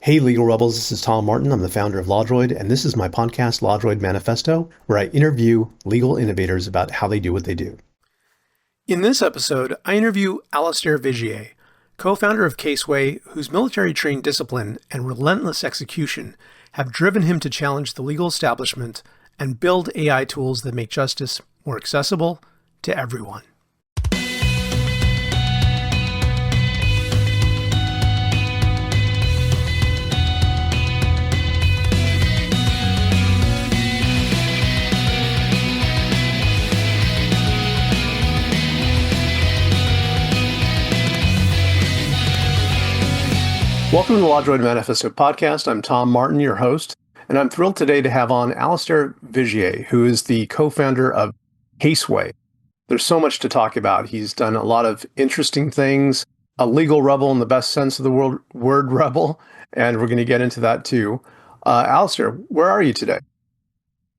Hey, Legal Rebels, this is Tom Martin. I'm the founder of LawDroid, and this is my podcast, LawDroid Manifesto, where I interview legal innovators about how they do what they do. In this episode, I interview Alistair Vigier, co-founder of Caseway, whose military-trained discipline and relentless execution have driven him to challenge the legal establishment and build AI tools that make justice more accessible to everyone. Welcome to the LawDroid Manifesto podcast. I'm Tom Martin, your host, and I'm thrilled today to have on Alistair Vigier, who is the co-founder of Caseway. There's so much to talk about. He's done a lot of interesting things, a legal rebel in the best sense of the word rebel, and we're going to get into that too. Alistair, where are you today?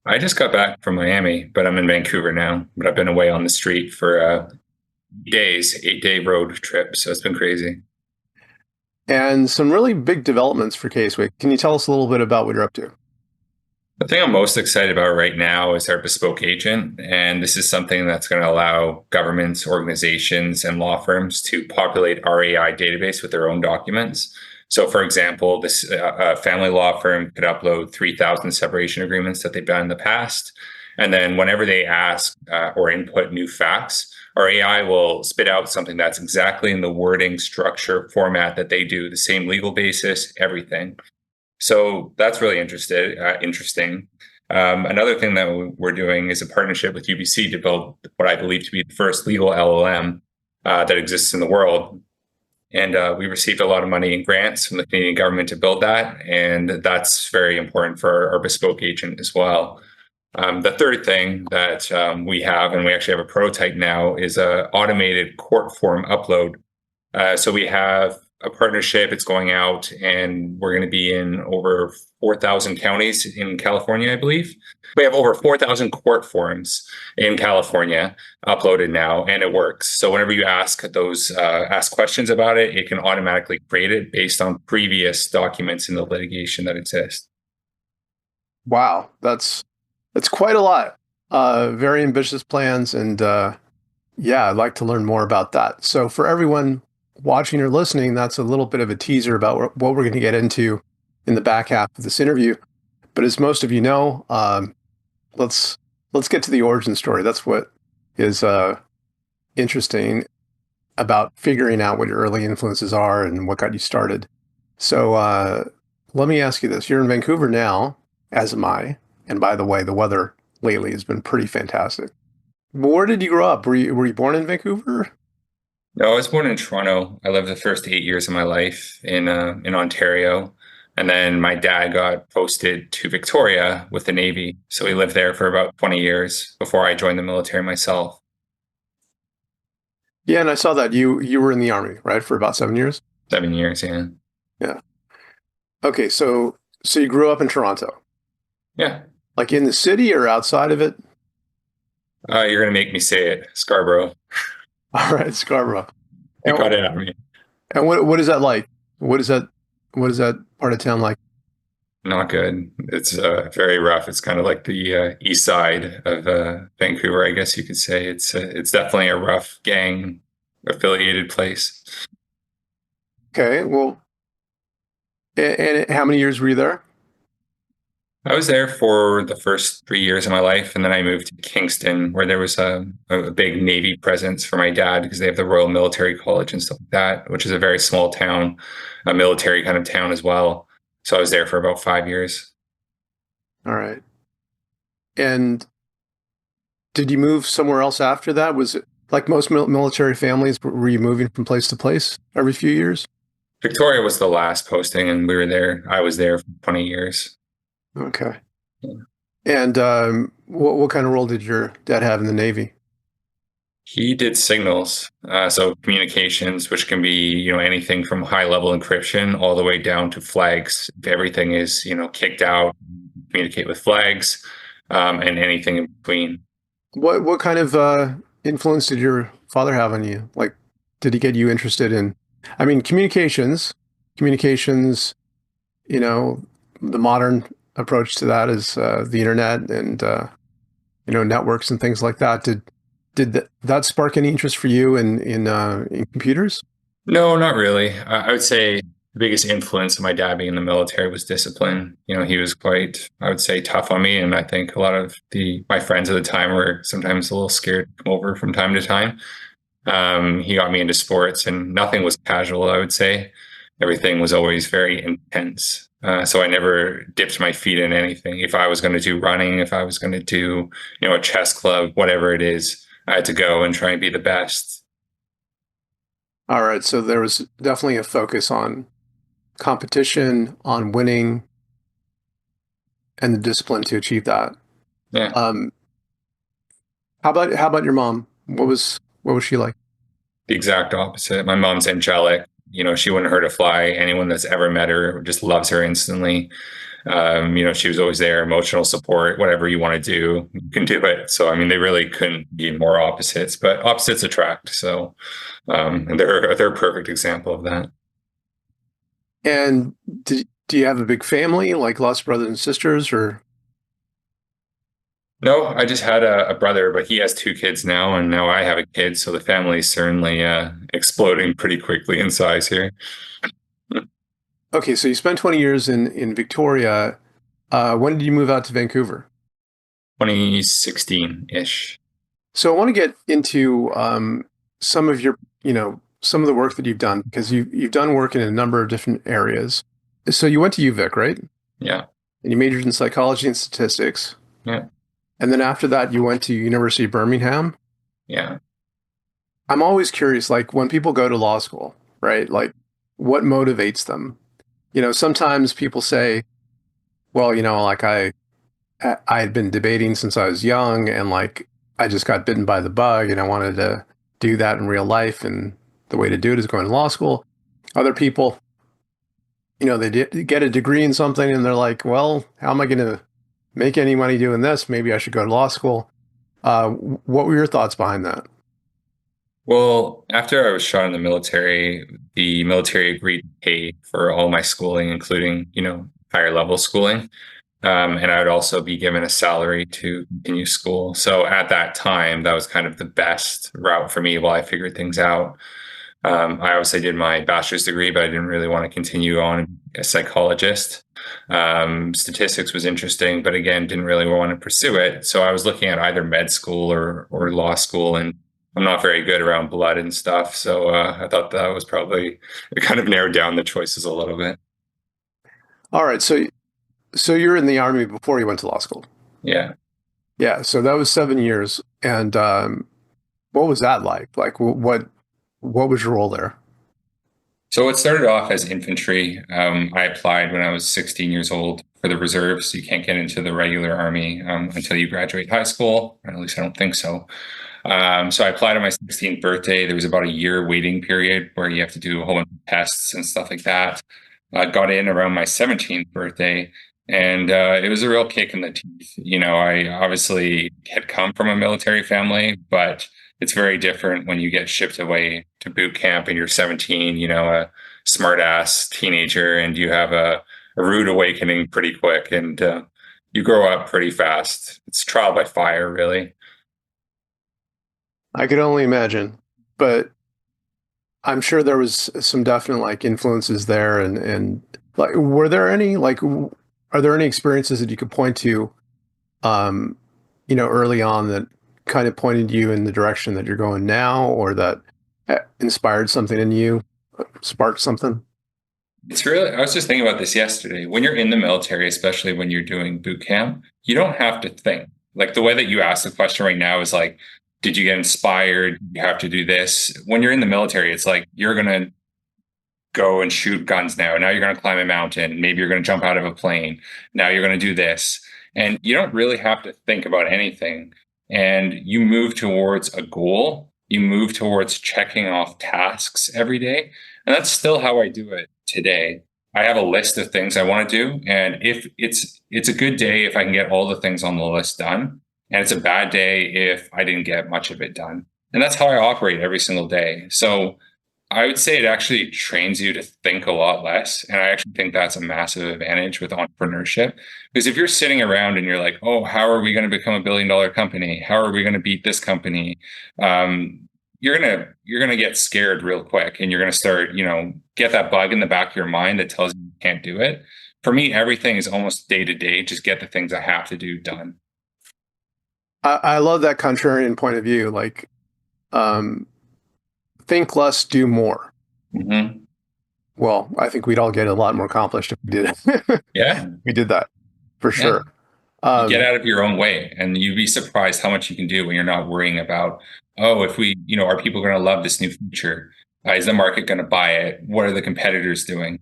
I just got back from Miami, but I'm in Vancouver now. But I've been away on the street for days, 8-day road trip. So it's been crazy. And some really big developments for Caseway. Can you tell us a little bit about what you're up to? The thing I'm most excited about right now is our bespoke agent. And this is something that's going to allow governments, organizations, and law firms to populate our AI database with their own documents. So, for example, this family law firm could upload 3,000 separation agreements that they've done in the past. And then whenever they ask or input new facts, our AI will spit out something that's exactly in the wording, structure, format that they do, the same legal basis, everything. So that's really interesting. Another thing that we're doing is a partnership with UBC to build what I believe to be the first legal LLM that exists in the world. And we received a lot of money in grants from the Canadian government to build that. And that's very important for our bespoke agent as well. The third thing that we have, and we actually have a prototype now, is an automated court form upload. So we have a partnership. It's going out, and we're going to be in over 4,000 counties in California, I believe. We have over 4,000 court forms in California uploaded now, and it works. So whenever you ask questions about it, it can automatically create it based on previous documents in the litigation that exist. Wow, that's quite a lot. Very ambitious plans. And I'd like to learn more about that. So for everyone watching or listening, that's a little bit of a teaser about what we're going to get into in the back half of this interview. But as most of you know, let's get to the origin story. That's what is interesting about figuring out what your early influences are and what got you started. So let me ask you this. You're in Vancouver now, as am I. And by the way, the weather lately has been pretty fantastic. Where did you grow up? Were you born in Vancouver? No, I was born in Toronto. I lived the first 8 years of my life in Ontario. And then my dad got posted to Victoria with the Navy. So he lived there for about 20 years before I joined the military myself. Yeah, and I saw that you were in the Army, right, for about 7 years? 7 years, yeah. Yeah. Okay, so you grew up in Toronto. Yeah. Like in the city or outside of it? You're going to make me say it. Scarborough. All right, Scarborough. You got it on me. And what is that like? What is that part of town like? Not good. It's very rough. It's kind of like the east side of Vancouver, I guess you could say. It's definitely a rough gang affiliated place. Okay, well, and how many years were you there? I was there for the first 3 years of my life, and then I moved to Kingston, where there was a big Navy presence for my dad because they have the Royal Military College and stuff like that, which is a very small town, a military kind of town as well. So I was there for about 5 years. All right. And did you move somewhere else after that? Was it like most military families? Were you moving from place to place every few years? Victoria was the last posting, and I was there for 20 years. Okay. Yeah. And what kind of role did your dad have in the Navy? He did signals, so communications, which can be anything from high level encryption all the way down to flags. If everything is kicked out, communicate with flags, and anything in between. What kind of influence did your father have on you? Like, did he get you interested in? I mean, communications the modern approach to that is the internet and networks and things like that. Did that spark any interest for you in computers? No, not really. I would say the biggest influence of my dad being in the military was discipline. He was quite, I would say, tough on me, and I think a lot of my friends at the time were sometimes a little scared to come over from time to time. He got me into sports, and nothing was casual, I would say. Everything was always very intense. So I never dipped my feet in anything. If I was going to do running, if I was going to do, a chess club, whatever it is, I had to go and try and be the best. All right, so there was definitely a focus on competition, on winning, and the discipline to achieve that. Yeah. How about your mom? What was she like? The exact opposite. My mom's angelic. She wouldn't hurt a fly. Anyone that's ever met her just loves her instantly. She was always there, emotional support, whatever you want to do, you can do it. So, I mean, they really couldn't be more opposites, but opposites attract. So, they're a perfect example of that. And do you have a big family, like lots of brothers and sisters, or? No, I just had a brother, but he has 2 kids now, and now I have a kid. So the family's certainly exploding pretty quickly in size here. Okay, so you spent 20 years in Victoria. When did you move out to Vancouver? 2016-ish. So I want to get into some of some of the work that you've done, because you've done work in a number of different areas. So you went to UVic, right? Yeah. And you majored in psychology and statistics. Yeah. And then after that, you went to University of Birmingham. Yeah. I'm always curious, like when people go to law school, right? Like what motivates them? Sometimes people say, well, like I had been debating since I was young, and like I just got bitten by the bug and I wanted to do that in real life, and the way to do it is going to law school. Other people, they get a degree in something and they're like, well, how am I going to make any money doing this? Maybe I should go to law school. What were your thoughts behind that? Well, after I was shot in the military agreed to pay for all my schooling, including, higher level schooling. And I would also be given a salary to continue school. So at that time, that was kind of the best route for me while I figured things out. I obviously did my bachelor's degree, but I didn't really want to continue on as a psychologist. Statistics was interesting, but again, didn't really want to pursue it. So I was looking at either med school or law school, and I'm not very good around blood and stuff. So I thought that was probably, it kind of narrowed down the choices a little bit. All right. So you're in the Army before you went to law school. Yeah. Yeah. So that was 7 years. And what was that like? Like what was your role there? So it started off as infantry. I applied when I was 16 years old for the reserves. You can't get into the regular Army until you graduate high school. Or at least I don't think so. So I applied on my 16th birthday. There was about a year waiting period where you have to do a whole bunch of tests and stuff like that. I got in around my 17th birthday, and it was a real kick in the teeth. I obviously had come from a military family, but it's very different when you get shipped away to boot camp and you're 17, a smart ass teenager, and you have a rude awakening pretty quick, and you grow up pretty fast. It's trial by fire, really. I could only imagine, but I'm sure there was some definite like influences there, and like, are there any experiences that you could point to, early on that kind of pointed you in the direction that you're going now, or that inspired something in you, sparked something? I was just thinking about this yesterday. When you're in the military, especially when you're doing boot camp, you don't have to think. Like the way that you ask the question right now is like, did you get inspired? You have to do this. When you're in the military, it's like, you're going to go and shoot guns now. Now you're going to climb a mountain. Maybe you're going to jump out of a plane. Now you're going to do this. And you don't really have to think about anything. And you move towards a goal. You move towards checking off tasks every day. And that's still how I do it today. I have a list of things I want to do. And if it's a good day if I can get all the things on the list done. And it's a bad day if I didn't get much of it done. And that's how I operate every single day. So I would say it actually trains you to think a lot less. And I actually think that's a massive advantage with entrepreneurship. Because if you're sitting around and you're like, oh, how are we going to become $1 billion company? How are we going to beat this company? You're gonna get scared real quick, and you're gonna start, get that bug in the back of your mind that tells you can't do it. For me, everything is almost day to day. Just get the things I have to do done. I love that contrarian point of view. Like, think less, do more. Mm-hmm. Well, I think we'd all get a lot more accomplished if we did it. Yeah, We did that for sure. you get out of your own way, and you'd be surprised how much you can do when you're not worrying about, oh, if we, are people going to love this new feature? Is the market going to buy it? What are the competitors doing?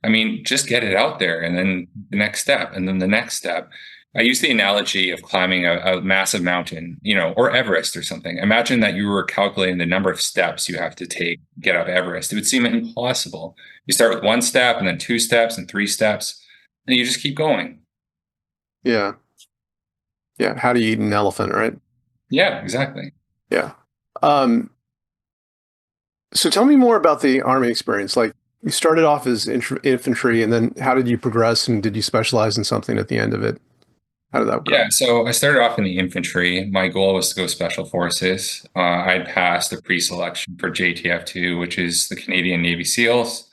I mean, just get it out there, and then the next step, and then the next step. I use the analogy of climbing a massive mountain, or Everest or something. Imagine that you were calculating the number of steps you have to take to get up Everest. It would seem impossible. You start with one step, and then 2 steps, and 3 steps, and you just keep going. Yeah. Yeah. How do you eat an elephant, right? Yeah, exactly. Yeah. So tell me more about the Army experience. Like, you started off as infantry, and then how did you progress, and did you specialize in something at the end of it? How did that work? Yeah, so I started off in the infantry. My goal was to go special forces. I passed a pre-selection for JTF2, which is the Canadian Navy SEALs.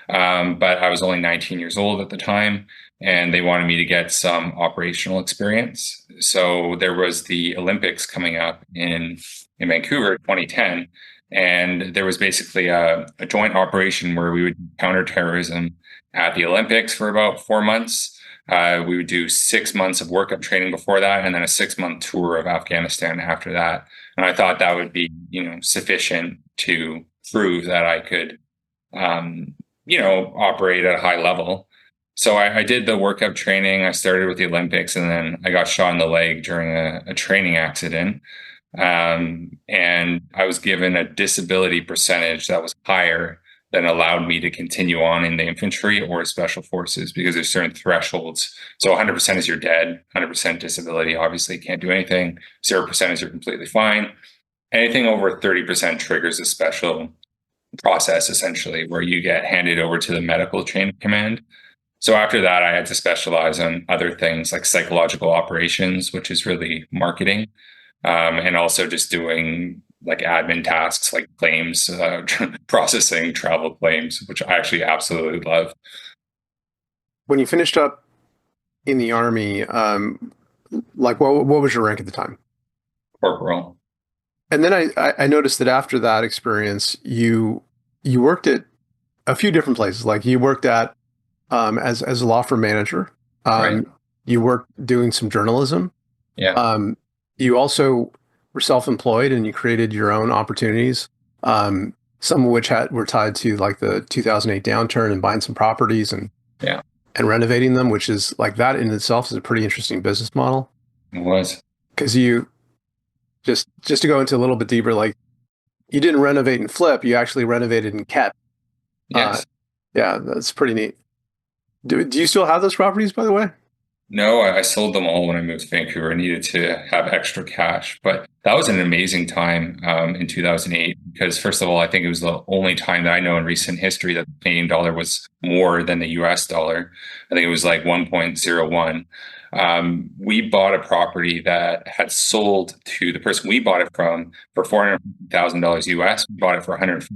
But I was only 19 years old at the time, and they wanted me to get some operational experience. So there was the Olympics coming up in Vancouver, 2010, and there was basically a joint operation where we would do counterterrorism at the Olympics for about 4 months. We would do 6 months of workup training before that, and then a 6-month tour of Afghanistan after that. And I thought that would be, sufficient to prove that I could, operate at a high level. So I did the workup training. I started with the Olympics, and then I got shot in the leg during a training accident. And I was given a disability percentage that was higher than allowed me to continue on in the infantry or special forces, because there's certain thresholds. So 100% is you're dead, 100% disability, obviously can't do anything. 0% is you're completely fine. Anything over 30% triggers a special process, essentially, where you get handed over to the medical chain of command. So after that, I had to specialize on other things like psychological operations, which is really marketing, and also just doing like admin tasks like claims, processing travel claims, which I actually absolutely love. When you finished up in the Army, like what was your rank at the time? Corporal. And then I noticed that after that experience, you worked at a few different places. Like, you worked at as a law firm manager. Right. You worked doing some journalism. Yeah. You also were self-employed, and you created your own opportunities. Some of which were tied to like the 2008 downturn and buying some properties and renovating them, which is like, that in itself is a pretty interesting business model. It was. Because you just to go into a little bit deeper, like, you didn't renovate and flip, you actually renovated and kept. Yes. Yeah, that's pretty neat. Do you still have those properties, by the way? No, I sold them all when I moved to Vancouver. I needed to have extra cash, but that was an amazing time in 2008, because first of all, I think it was the only time that I know in recent history that the Canadian dollar was more than the US dollar. I think it was like 1.01. We bought a property that had sold to the person we bought it from for $450,000 US. We bought it for $150,000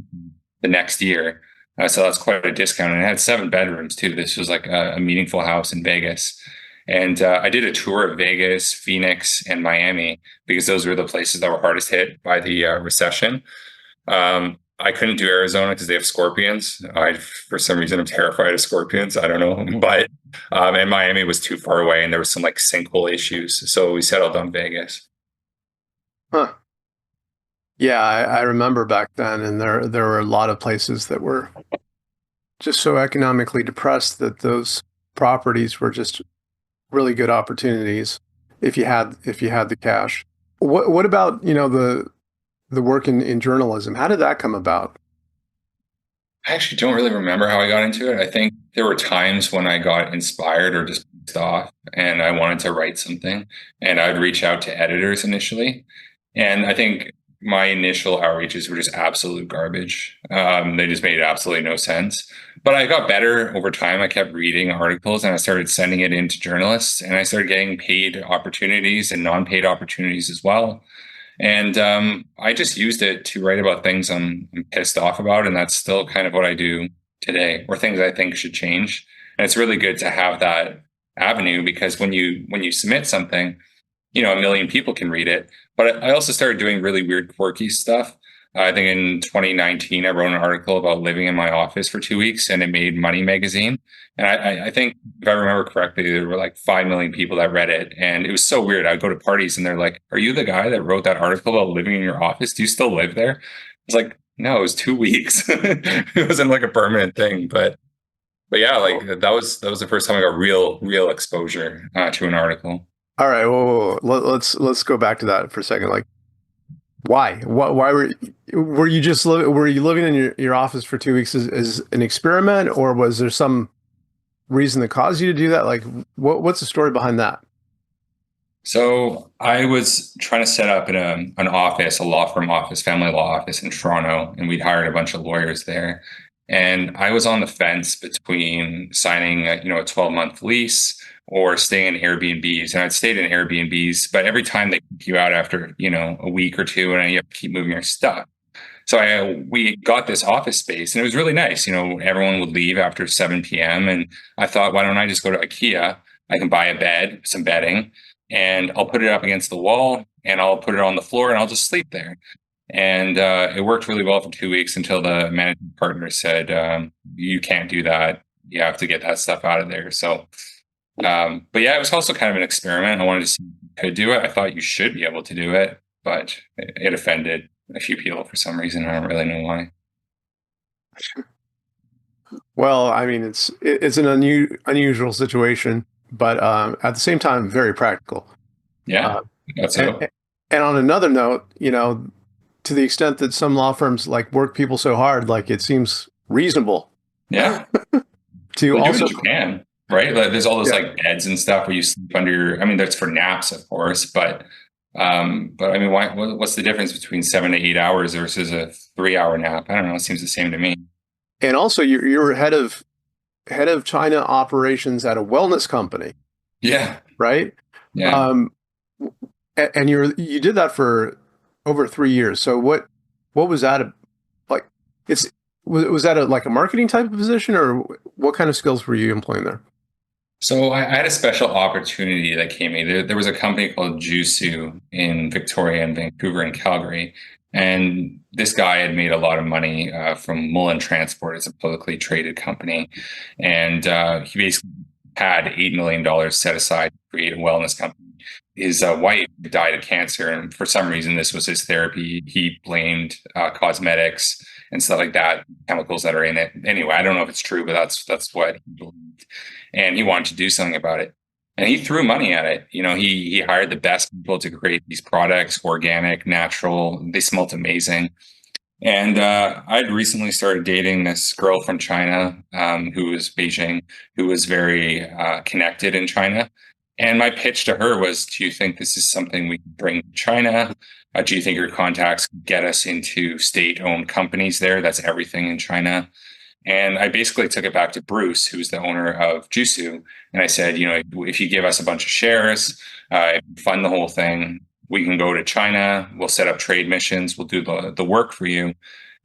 the next year. So that's quite a discount. And it had 7 bedrooms too. This was like a meaningful house in Vegas. And I did a tour of Vegas, Phoenix, and Miami, because those were the places that were hardest hit by the recession. I couldn't do Arizona because they have scorpions. For some reason, I'm terrified of scorpions. I don't know. But and Miami was too far away, and there was some like sinkhole issues. So we settled on Vegas. Huh. Yeah, I remember back then, and there were a lot of places that were just so economically depressed that those properties were just really good opportunities if you had the cash. What about, the work in journalism? How did that come about? I actually don't really remember how I got into it. I think there were times when I got inspired or just pissed off and I wanted to write something, and I'd reach out to editors initially. And I think, my initial outreaches were just absolute garbage. They just made absolutely no sense. But I got better over time. I kept reading articles and I started sending it in to journalists, and I started getting paid opportunities and non-paid opportunities as well. And I just used it to write about things I'm pissed off about, and that's still kind of what I do today, or things I think should change. And it's really good to have that avenue, because when you submit something, a million people can read it. But I also started doing really weird, quirky stuff. I think in 2019, I wrote an article about living in my office for 2 weeks, and it made Money Magazine. And I think, if I remember correctly, there were like 5 million people that read it. And it was so weird. I'd go to parties and they're like, "Are you the guy that wrote that article about living in your office? Do you still live there?" I was like, "No, it was 2 weeks." It wasn't like a permanent thing. But yeah, like that was the first time I got real exposure to an article. All right, well, let's go back to that for a second. Like, why? Why were you just were you living in your office for 2 weeks as an experiment, or was there some reason that caused you to do that? Like, what's the story behind that? So I was trying to set up an office, a law firm office, family law office in Toronto, and we'd hired a bunch of lawyers there. And I was on the fence between signing a 12-month lease or staying in Airbnbs. And I'd stayed in Airbnbs, but every time they kick you out after a week or two, and you have to keep moving your stuff. So we got this office space, and it was really nice. Everyone would leave after 7 p.m. And I thought, why don't I just go to IKEA? I can buy a bed, some bedding, and I'll put it up against the wall, and I'll put it on the floor, and I'll just sleep there. And it worked really well for 2 weeks until the managing partner said, "You can't do that. You have to get that stuff out of there." So, but yeah, it was also kind of an experiment. I wanted to see if you could do it. I thought you should be able to do it, but it offended a few people for some reason. I don't really know why. Well, I mean, it's an unusual situation, but at the same time, very practical. Yeah, that's it. And on another note, to the extent that some law firms like work people so hard, like it seems reasonable. Yeah. To Well, also do it in Japan, right? Like, there's all those like beds and stuff where you sleep under. I mean, that's for naps, of course, but I mean, what's the difference between 7 to 8 hours versus a 3 hour nap? I don't know. It seems the same to me. And also, you're head of China operations at a wellness company, Yeah. right? Yeah. And you did that for over 3 years. So what was that like? Was that like a marketing type of position, or what kind of skills were you employing there? So I had a special opportunity that came in. There was a company called Jusu in Victoria and Vancouver and Calgary. And this guy had made a lot of money from Mullen Transport. It's a publicly traded company. And he basically had $8 million set aside to create a wellness company. His wife died of cancer, and for some reason, this was his therapy. He blamed cosmetics and stuff like that, chemicals that are in it. Anyway, I don't know if it's true, but that's what he believed, and he wanted to do something about it. And he threw money at it. He hired the best people to create these products, organic, natural. They smelled amazing. And I'd recently started dating this girl from China, who was Beijing, who was very connected in China. And my pitch to her was, do you think this is something we can bring to China? Do you think your contacts can get us into state-owned companies there? That's everything in China. And I basically took it back to Bruce, who's the owner of Jusu. And I said, if you give us a bunch of shares, fund the whole thing, we can go to China. We'll set up trade missions. We'll do the work for you.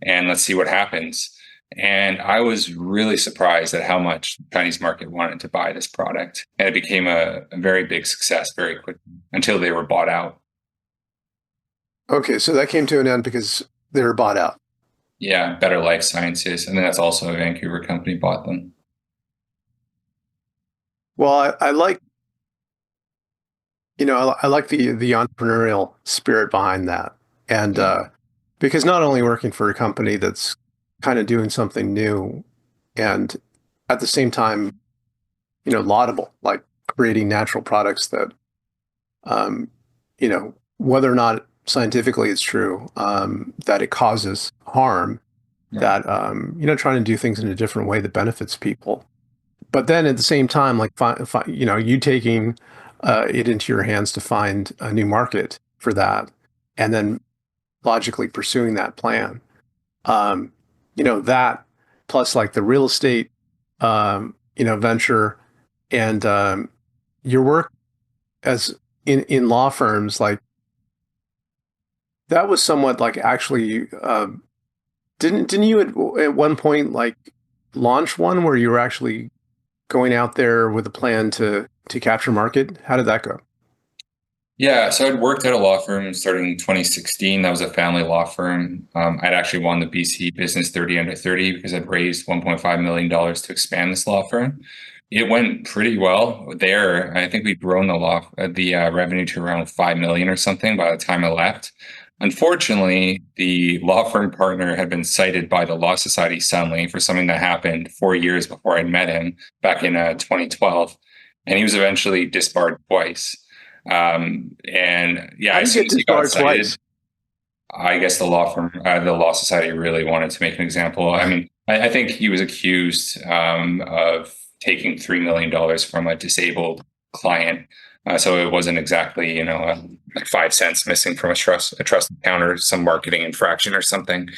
And let's see what happens. And I was really surprised at how much the Chinese market wanted to buy this product. And it became a very big success very quickly until they were bought out. Okay, so that came to an end because they were bought out. Yeah, Better Life Sciences. And then that's also a Vancouver company bought them. Well, I like, I like the entrepreneurial spirit behind that. And because not only working for a company that's kind of doing something new and at the same time, laudable, like creating natural products that, whether or not scientifically it's true, that it causes harm, that, trying to do things in a different way that benefits people. But then at the same time, like, you taking it into your hands to find a new market for that, and then logically pursuing that plan. That plus like the real estate, venture and your work as in law firms, like that was somewhat like actually, didn't you at one point like launch one where you were actually going out there with a plan to capture market? How did that go? Yeah, so I'd worked at a law firm starting in 2016. That was a family law firm. I'd actually won the BC Business 30 Under 30 because I'd raised $1.5 million to expand this law firm. It went pretty well there. I think we'd grown the revenue to around 5 million or something by the time I left. Unfortunately, the law firm partner had been cited by the Law Society suddenly for something that happened 4 years before I met him back in 2012, and he was eventually disbarred twice. And yeah, How as do you soon get as he got disbarred cited, twice? I guess the the Law Society really wanted to make an example. I mean, I think he was accused of taking $3 million from a disabled client. So it wasn't exactly, like 5 cents missing from a trust account or some marketing infraction or something.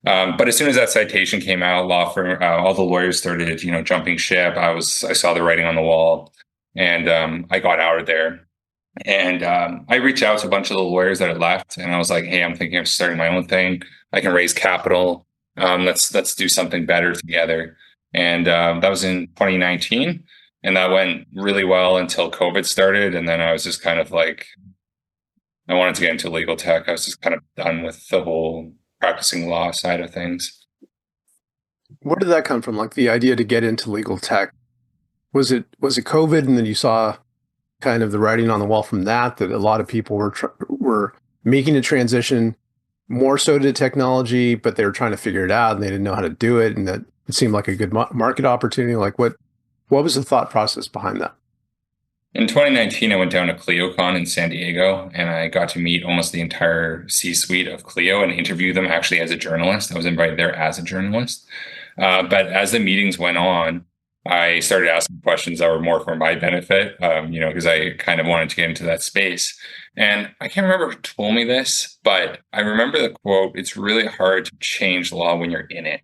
But as soon as that citation came out, law firm, all the lawyers started, jumping ship. I saw the writing on the wall, and I got out of there. And I reached out to a bunch of the lawyers that had left, and I was like, "Hey, I'm thinking of starting my own thing. I can raise capital. Let's do something better together." And that was in 2019, and that went really well until COVID started. And then I was just kind of like, I wanted to get into legal tech. I was just kind of done with the whole practicing law side of things. Where did that come from? Like the idea to get into legal tech? Was it COVID, and then you saw kind of the writing on the wall from that a lot of people were making a transition more so to technology, but they were trying to figure it out and they didn't know how to do it, and that it seemed like a good market opportunity. Like what was the thought process behind that? In 2019, I went down to ClioCon in San Diego, and I got to meet almost the entire C-suite of Clio and interview them actually as a journalist. I was invited there as a journalist. But as the meetings went on, I started asking questions that were more for my benefit, because I kind of wanted to get into that space. And I can't remember who told me this, but I remember the quote, "It's really hard to change law when you're in it."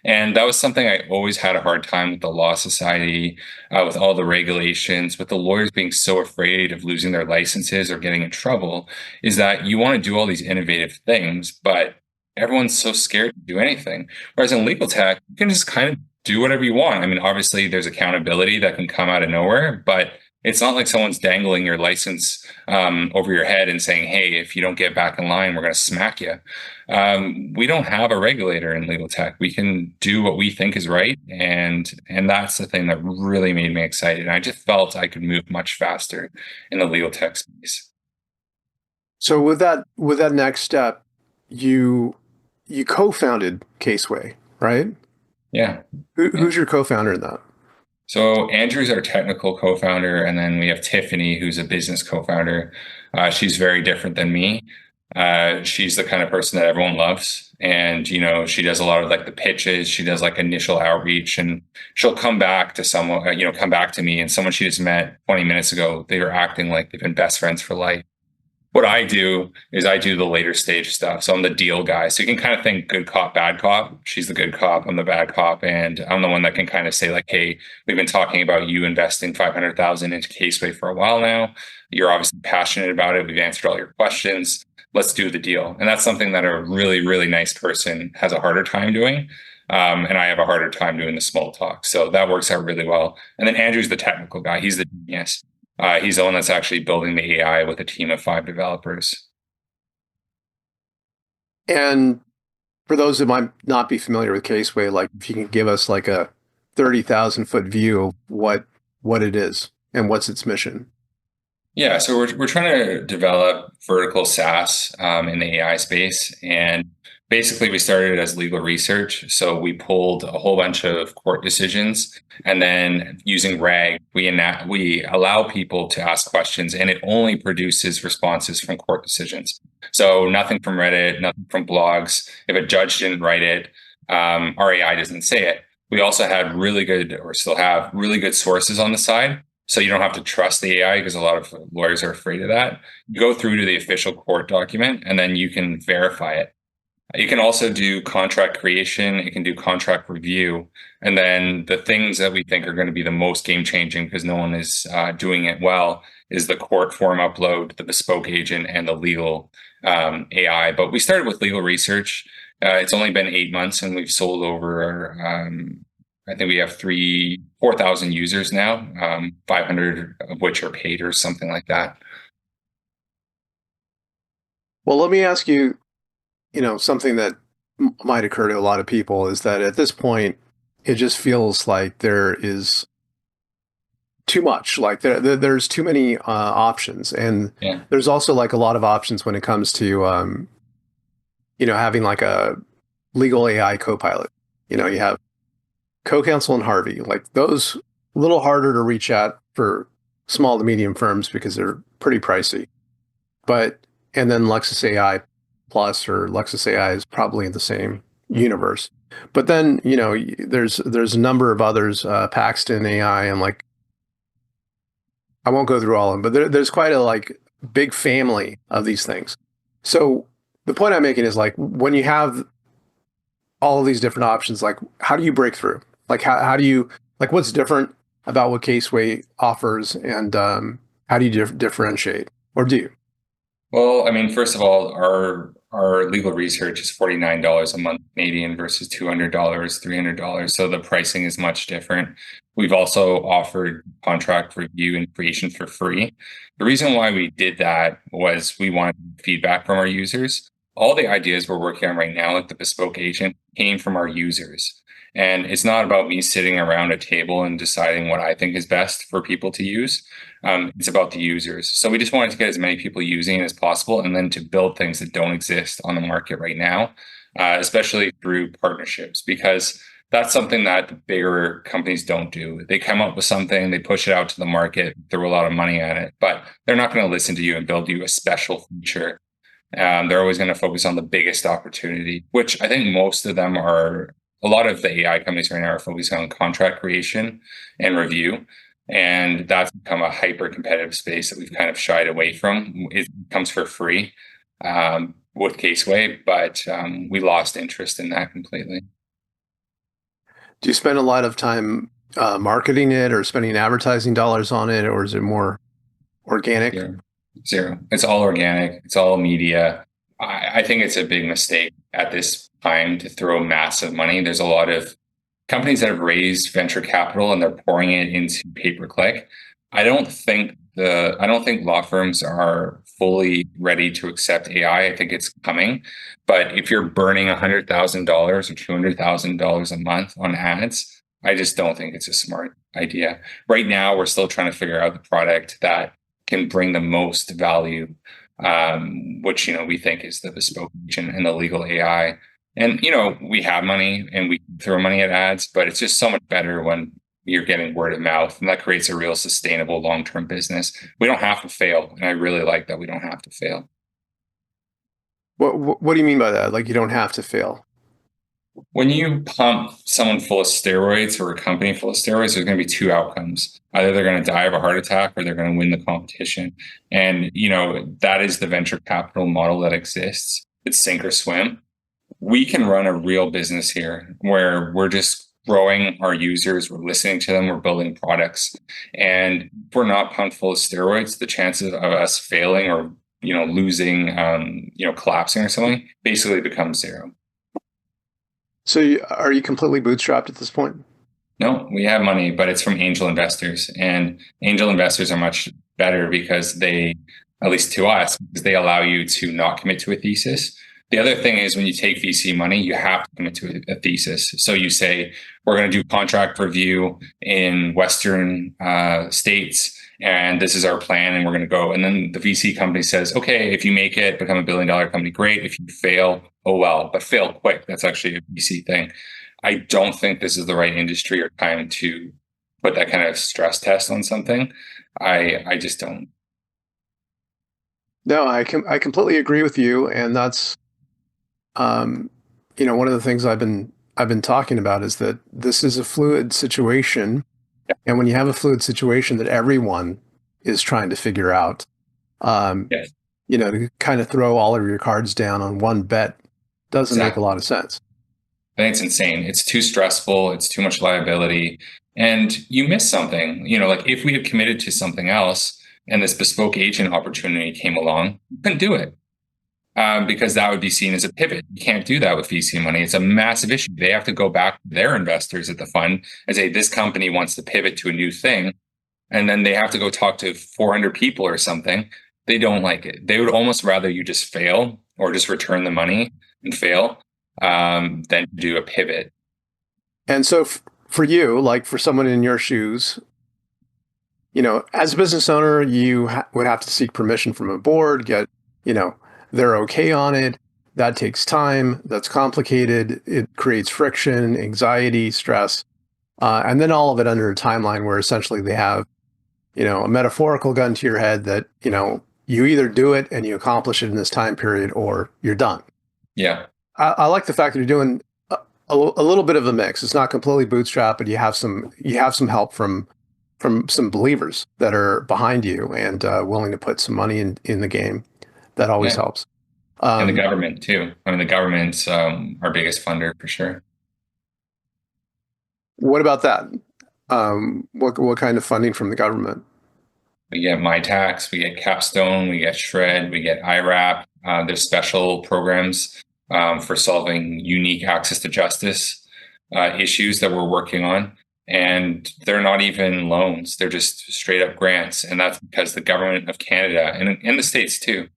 And that was something I always had a hard time with the Law Society, with all the regulations, with the lawyers being so afraid of losing their licenses or getting in trouble, is that you want to do all these innovative things, but everyone's so scared to do anything. Whereas in legal tech, you can just kind of do whatever you want. I mean, obviously there's accountability that can come out of nowhere, but it's not like someone's dangling your license over your head and saying, "Hey, if you don't get back in line, we're going to smack you." We don't have a regulator in legal tech. We can do what we think is right, and that's the thing that really made me excited. I just felt I could move much faster in the legal tech space. So with that next step, you co-founded Caseway, right? Yeah. Who's your co-founder in that? So Andrew's our technical co-founder, and then we have Tiffany, who's a business co-founder. She's very different than me. She's the kind of person that everyone loves, and she does a lot of like the pitches. She does like initial outreach, and she'll come back to someone, come back to me, and someone she just met 20 minutes ago. They were acting like they've been best friends for life. What I do is I do the later stage stuff. So I'm the deal guy. So you can kind of think good cop, bad cop. She's the good cop. I'm the bad cop. And I'm the one that can kind of say like, "Hey, we've been talking about you investing 500,000 into Caseway for a while now. You're obviously passionate about it. We've answered all your questions. Let's do the deal." And that's something that a really, really nice person has a harder time doing. And I have a harder time doing the small talk. So that works out really well. And then Andrew's the technical guy. He's the genius. He's the one that's actually building the AI with a team of 5 developers. And for those that might not be familiar with Caseway, like if you can give us like a 30,000-foot view of what it is and what's its mission. Yeah, so we're trying to develop vertical SaaS in the AI space, and basically we started as legal research. So we pulled a whole bunch of court decisions, and then using RAG, we allow people to ask questions, and it only produces responses from court decisions. So nothing from Reddit, nothing from blogs. If a judge didn't write it, our AI doesn't say it. We also had really good, or still have really good sources on the side. So you don't have to trust the AI because a lot of lawyers are afraid of that. You go through to the official court document and then you can verify it. You can also do contract creation. It can do contract review. And then the things that we think are going to be the most game changing because no one is doing it well is the court form upload, the bespoke agent, and the legal AI. But we started with legal research. It's only been 8 months and we've sold over, I think we have 4,000 users now, 500 of which are paid or something like that. Well, let me ask you, something that might occur to a lot of people is that at this point, it just feels like there is too much. Like there's too many options, and there's also like a lot of options when it comes to having like a legal AI co-pilot. You have CoCounsel and Harvey. Like those, a little harder to reach at for small to medium firms because they're pretty pricey. And then Lexis AI Plus or Lexis AI is probably in the same universe. But then, there's a number of others, Paxton AI, and like, I won't go through all of them, but there's quite a big family of these things. So the point I'm making is like, when you have all of these different options, like how do you break through? Like how do you, like what's different about what Caseway offers, and how do you differentiate, or do you? Well, I mean, first of all, our legal research is $49 a month Canadian versus $200, $300. So the pricing is much different. We've also offered contract review and creation for free. The reason why we did that was we wanted feedback from our users. All the ideas we're working on right now, like the bespoke agent, came from our users. And it's not about me sitting around a table and deciding what I think is best for people to use. It's about the users. So we just wanted to get as many people using it as possible, and then to build things that don't exist on the market right now, especially through partnerships, because that's something that the bigger companies don't do. They come up with something, they push it out to the market, throw a lot of money at it, but they're not going to listen to you and build you a special feature. They're always going to focus on the biggest opportunity, which I think most of them are. A lot of the AI companies right now are focusing on contract creation and review. And that's become a hyper competitive space that we've kind of shied away from. It comes for free with Caseway, but we lost interest in that completely. Do you spend a lot of time marketing it or spending advertising dollars on it, or is it more organic? Zero. It's all organic. It's all media. I think it's a big mistake at this time to throw massive money. There's a lot of companies that have raised venture capital and they're pouring it into pay-per-click. I don't think law firms are fully ready to accept AI. I think it's coming, but if you're burning $100,000 or $200,000 a month on ads, I just don't think it's a smart idea. Right now, we're still trying to figure out the product that can bring the most value, which we think is the bespoke agent and the legal AI. And we have money and we throw money at ads, but it's just so much better when you're getting word of mouth, and that creates a real sustainable long-term business. We don't have to fail, and I really like that we don't have to fail. What do you mean by that? Like you don't have to fail? When you pump someone full of steroids or a company full of steroids, there's going to be two outcomes. Either they're going to die of a heart attack or they're going to win the competition. And, that is the venture capital model that exists. It's sink or swim. We can run a real business here where we're just growing our users, we're listening to them, we're building products. And if we're not pumped full of steroids, the chances of us failing or, losing, collapsing or something basically becomes zero. So are you completely bootstrapped at this point? No, we have money, but it's from angel investors. And angel investors are much better because they, at least to us, because they allow you to not commit to a thesis. The other thing is when you take VC money, you have to commit to a thesis. So you say, we're going to do contract review in Western states, and this is our plan, and we're going to go. And then the VC company says, okay, if you make it, become $1 billion company, great. If you fail, oh well, but fail quick. That's actually a VC thing. I don't think this is the right industry or time to put that kind of stress test on something. I just don't. No, I completely agree with you, and that's one of the things I've been talking about is that this is a fluid situation, And when you have a fluid situation that everyone is trying to figure out, um, Yes, to kind of throw all of your cards down on one bet doesn't make a exactly. lot of sense. I think it's insane. It's too stressful. It's too much liability. And you miss something. Like if we had committed to something else and this bespoke agent opportunity came along, we couldn't do it because that would be seen as a pivot. You can't do that with VC money. It's a massive issue. They have to go back to their investors at the fund and say, this company wants to pivot to a new thing. And then they have to go talk to 400 people or something. They don't like it. They would almost rather you just fail or just return the money and fail than do a pivot. And so for you, like for someone in your shoes, as a business owner, you would have to seek permission from a board, get, they're okay on it. That takes time. That's complicated. It creates friction, anxiety, stress, and then all of it under a timeline where essentially they have, a metaphorical gun to your head that, you either do it and you accomplish it in this time period or you're done. Yeah. I like the fact that you're doing a little bit of a mix. It's not completely bootstrap, but you have some help from some believers that are behind you and willing to put some money in the game. That always helps. And the government too. I mean, the government's our biggest funder for sure. What about that? What kind of funding from the government? We get MyTax, we get Capstone, we get Shred, we get IRAP. There's special programs for solving unique access to justice issues that we're working on. And they're not even loans. They're just straight up grants. And that's because the government of Canada and the States too,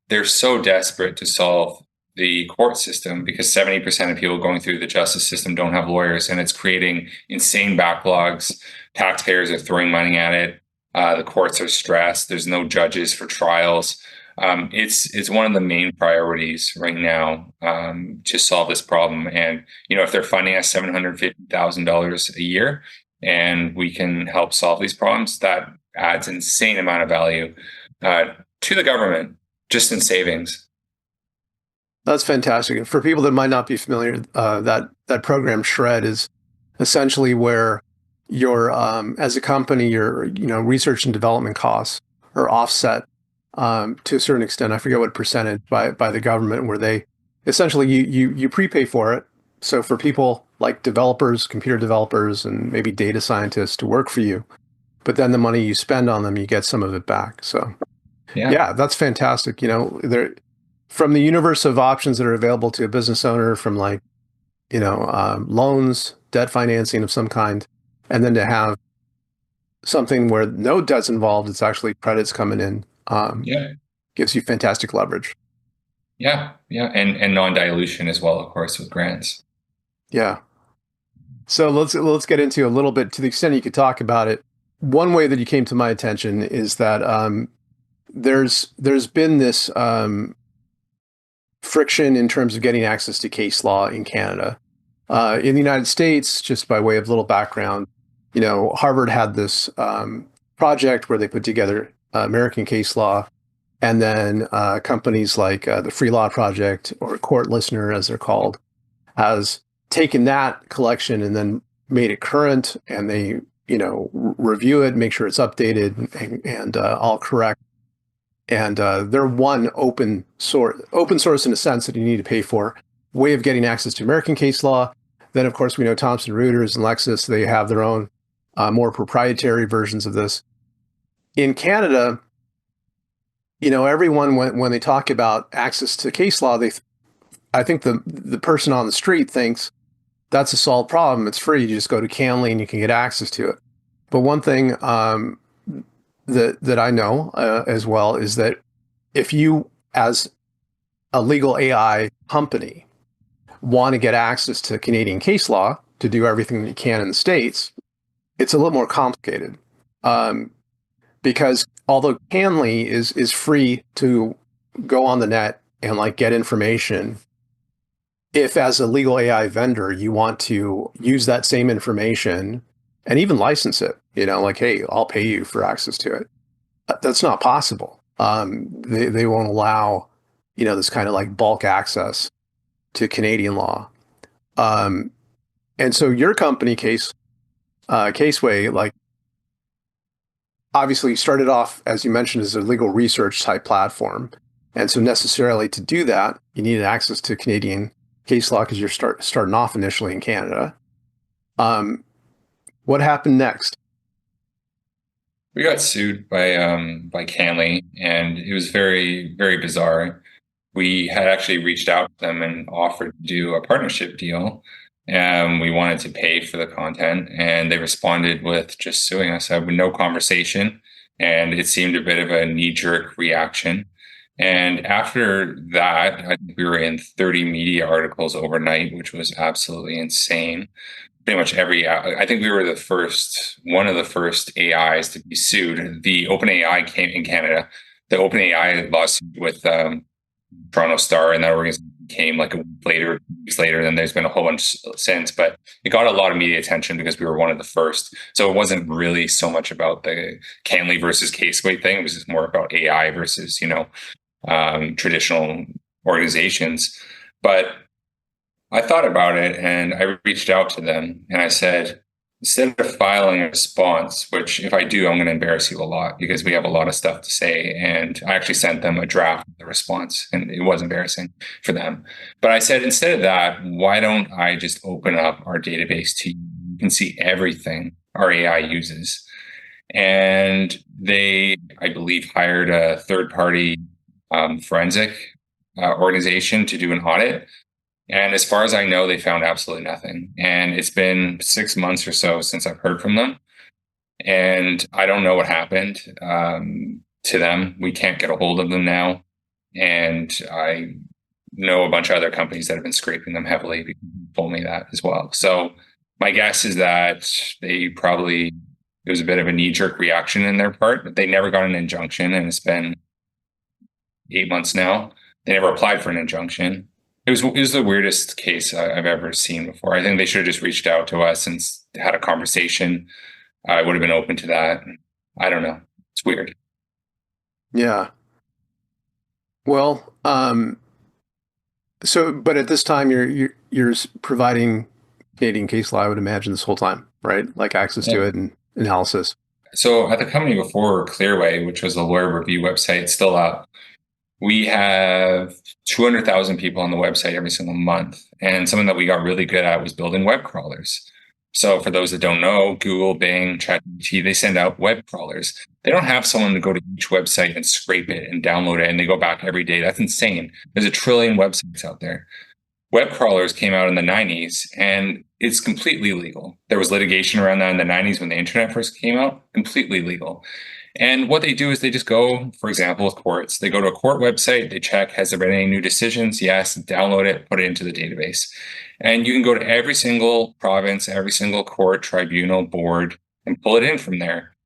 they're so desperate to solve the court system because 70% of people going through the justice system don't have lawyers, and it's creating insane backlogs. Taxpayers are throwing money at it. The courts are stressed. There's no judges for trials. It's one of the main priorities right now to solve this problem. And if they're funding us $750,000 a year, and we can help solve these problems, that adds an insane amount of value to the government just in savings. That's fantastic. And for people that might not be familiar, that program Shred is essentially where your as a company, your research and development costs are offset to a certain extent. I forget what percentage by the government, where they essentially you prepay for it. So for people like developers, computer developers, and maybe data scientists to work for you, but then the money you spend on them, you get some of it back. So yeah, that's fantastic. There from the universe of options that are available to a business owner, from like loans, debt financing of some kind, and then to have something where no debt's involved, it's actually credits coming in. Gives you fantastic leverage. Yeah. And non-dilution as well, of course, with grants. Yeah. So let's get into a little bit, to the extent you could talk about it. One way that you came to my attention is that there's been this friction in terms of getting access to case law in Canada. In the United States, just by way of little background, Harvard had this project where they put together American case law, and then companies like the Free Law Project, or Court Listener as they're called, has taken that collection and then made it current, and they review it, make sure it's updated and all correct. And they're one open source in a sense that you need to pay for way of getting access to American case law. Then, of course, we know Thomson Reuters and Lexis, they have their own more proprietary versions of this. In Canada, everyone, when they talk about access to case law, I think the person on the street thinks that's a solved problem. It's free. You just go to Canley and you can get access to it. But one thing that I know as well is that if you, as a legal AI company, want to get access to Canadian case law to do everything that you can in the States, it's a little more complicated. Because although Canley is free to go on the net and get information, if as a legal AI vendor you want to use that same information and even license it, hey, I'll pay you for access to it, that's not possible. They won't allow this kind of bulk access to Canadian law. And so your company, Case, Caseway, like obviously started off, as you mentioned, as a legal research type platform. And so necessarily to do that, you needed access to Canadian case law because you're starting off initially in Canada. What happened next? We got sued by Canley, and it was very, very bizarre. We had actually reached out to them and offered to do a partnership deal. And we wanted to pay for the content, and they responded with just suing us. With no conversation, and it seemed a bit of a knee-jerk reaction. And after that, I think we were in 30 media articles overnight, which was absolutely insane. Pretty much I think we were one of the first AIs to be sued. The OpenAI came in Canada. The OpenAI lawsuit with Toronto Star, and that organization came like a week later, 2 weeks later. Then there's been a whole bunch since, but it got a lot of media attention because we were one of the first. So it wasn't really so much about the Canley versus Caseway thing. It was just more about AI versus, traditional organizations. But I thought about it and I reached out to them and I said, instead of filing a response, which if I do, I'm going to embarrass you a lot because we have a lot of stuff to say. And I actually sent them a draft of the response and it was embarrassing for them. But I said, instead of that, why don't I just open up our database to you? You can see everything our AI uses. And they, I believe, hired a third party forensic organization to do an audit. And as far as I know, they found absolutely nothing. And it's been 6 months or so since I've heard from them. And I don't know what happened to them. We can't get a hold of them now. And I know a bunch of other companies that have been scraping them heavily because they told me that as well. So my guess is that it was a bit of a knee-jerk reaction in their part, but they never got an injunction. And it's been 8 months now. They never applied for an injunction. It was the weirdest case I've ever seen before. I think they should have just reached out to us and had a conversation. I would have been open to that. I don't know. It's weird. Yeah. Well, but at this time you're providing Canadian case law, I would imagine, this whole time, right? Like access to it and analysis. So at the company before, Clearway, which was a lawyer review website, still up. We have 200,000 people on the website every single month. And something that we got really good at was building web crawlers. So for those that don't know, Google, Bing, ChatGPT, they send out web crawlers. They don't have someone to go to each website and scrape it and download it, and they go back every day. That's insane. There's 1 trillion websites out there. Web crawlers came out in the 90s, and it's completely legal. There was litigation around that in the 90s when the internet first came out, completely legal. And what they do is they just go, for example, with courts. They go to a court website, they check, has there been any new decisions? Yes, download it, put it into the database. And you can go to every single province, every single court, tribunal, board, and pull it in from there.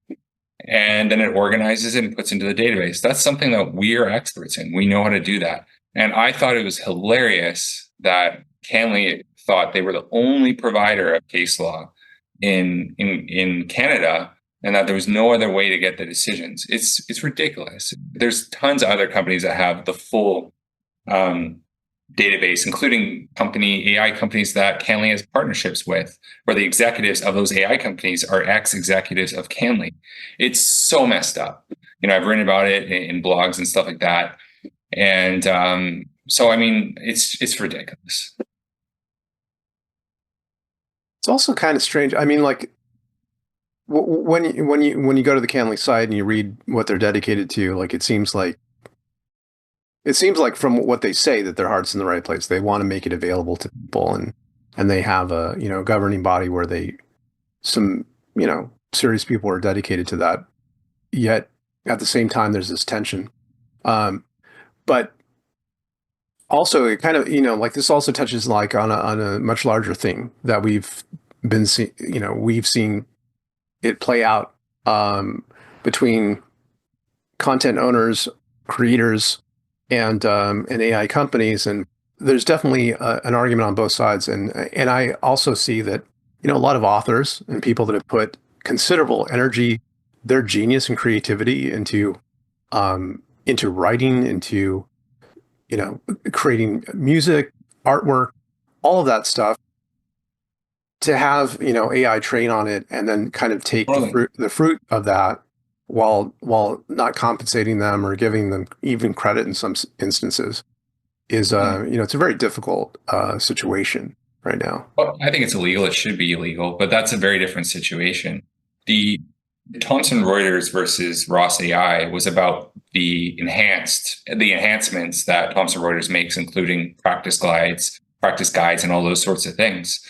And then it organizes it and puts into the database. That's something that we are experts in. We know how to do that. And I thought it was hilarious that Canley thought they were the only provider of case law in Canada, and that there was no other way to get the decisions. It's ridiculous. There's tons of other companies that have the full database, including AI companies that Canley has partnerships with, where the executives of those AI companies are ex-executives of Canley. It's so messed up. I've written about it in blogs and stuff like that. And so, I mean, it's ridiculous. It's also kind of strange. I mean, like, when you go to the Canley site and you read what they're dedicated to, like it seems like from what they say that their heart's in the right place. They want to make it available to people, and they have a governing body where some serious people are dedicated to that. Yet at the same time, there's this tension. But also, it kind of like this also touches like on a much larger thing that we've seen it play out between content owners, creators, and AI companies, and there's definitely an argument on both sides. And I also see that a lot of authors and people that have put considerable energy, their genius and creativity into writing, into creating music, artwork, all of that stuff to have, AI train on it and then kind of take Totally. the fruit of that while not compensating them or giving them even credit in some instances is, Yeah. it's a very difficult situation right now. Well, I think it's illegal. It should be illegal, but that's a very different situation. The Thomson Reuters versus Ross AI was about the enhancements that Thomson Reuters makes, including practice guides, and all those sorts of things.